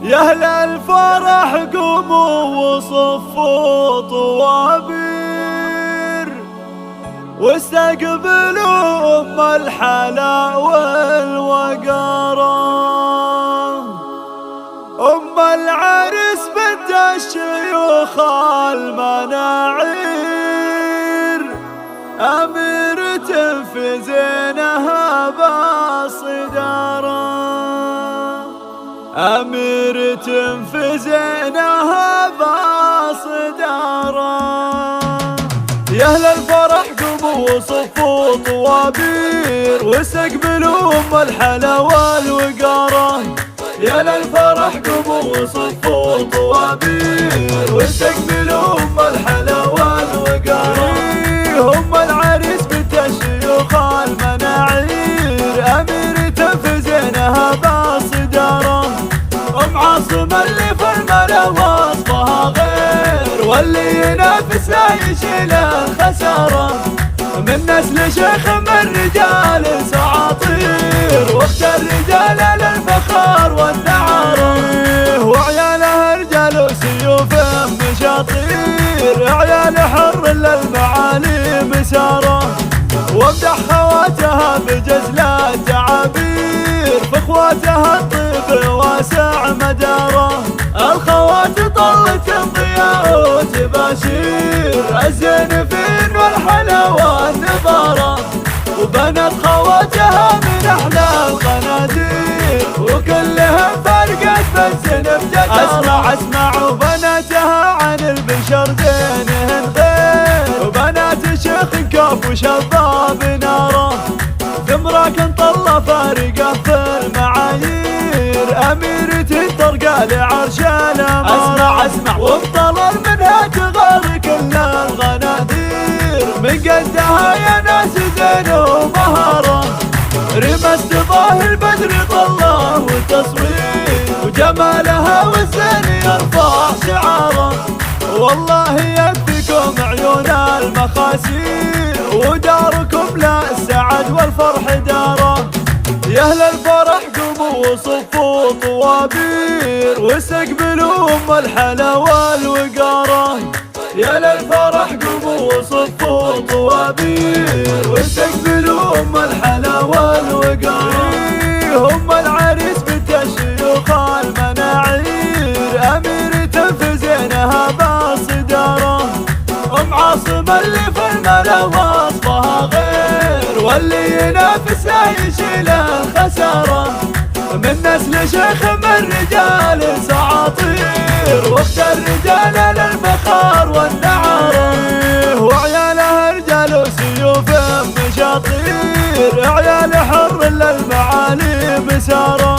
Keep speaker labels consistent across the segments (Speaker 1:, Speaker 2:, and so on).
Speaker 1: يا أهل الفرح قوموا وصفوا طوابير واستقبلوا أم الحلا والوقارة، أم العرس بنت الشيوخ المناعير، أميرة في زينها بالصدارة، أميرة في زينها بالصدارة. يا أهل الفرح قوموا وصفوا طوابير واستقبلوا أم الحلا والوقارة، يا أهل الفرح قوموا وصفوا طوابير واستقبلوا أم الحلا والوقارة، أم العريس بنت الشيوخ المناعير، أميرة في زينها بالصدارة، أم عاصم اللي في الملا وصفها غير، واللي ينافس لا يشيل الخسارة، من نسل شيخ من رجال سعاطير، واخت الرجال للفخر والنعارة، وعيالها رجال سيوف مشاطير، عيال حر للمعالي مسارة، وامدح خواتها بجزل التعابير، فاخواتها الطيب واسع مداره، الخوات طلت الضياء وتباشير، الزينفين والحلا والنبارة، وبنت خواتها من احلى القنادير، وكلهم فرقت بالزنب جدارة. اسمع وبناتها عن البشر زينهن غير، وبنات شيخ كاف وشباب ناره، ثمرك طلة فارقة في المعايير، أميرة ترقى لعرش الأمارة. اسمع وبطلال منها تغار كل الغنادير، من قدها يا ناس زين ومهارة، رمست ظاهر بدر طلة وتصوير، وجمالها والزين يرفع شعاره، والله يكفيكم عيون المخاسير، وداركم لا السعد والفرح داره. يا أهل الفرح قوموا وصفوا طوابير واستقبلوا أم الحلا والوقارة، يا أهل الفرح قوموا وصفوا طوابير واستقبلوا أم الحلا والوقارة، أم العريس بنت الشيوخ المناعير، أميرة في زينها بالصدارة، أم عاصم اللي في الملا وصفها غير، واللي ينافس لا يشيل الخسارة، من نسل شيخ من رجال سعاطير، واخت الرجال للفخر والنعارة، وعيالها رجال سيوف مشاطير، عيال حر للمعالي مسارة،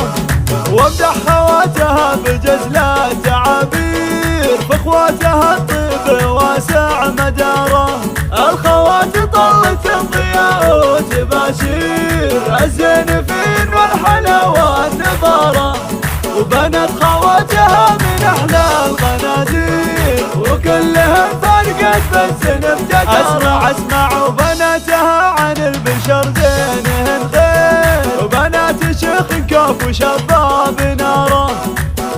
Speaker 1: وامدح خواتها بجزل التعابير، فاخواتها الطيب واسع مداره، الخوات طلت الضياء وتباشير، الزينفين والحلا والنبارة، وبنت خواتها من احلى القنادير، وكلهم فرقت بالزنب جدارة. اسمع وبناتها عن البشر زينهن غير، وبنات شيخ كاف وشباب ناره،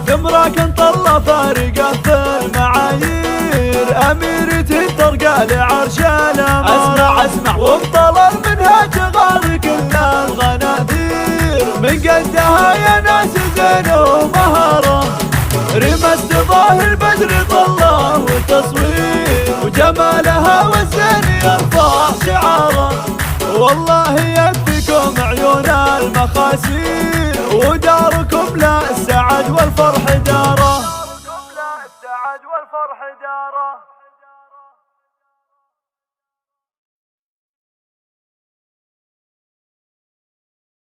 Speaker 1: ثمرك طلة فارقة في المعايير، أميرة ترقى لعرش الأمارة. اسمع وبطلال منها تغار كل الغنادير، من قدها يا ناس زين ومهارة، رمست ظاهر بدر طلة وتصوير، وجمالها والزين يرفع شعاره، والله يكفيكم عيون المخاسير، وداركم لا السعد والفرح داره.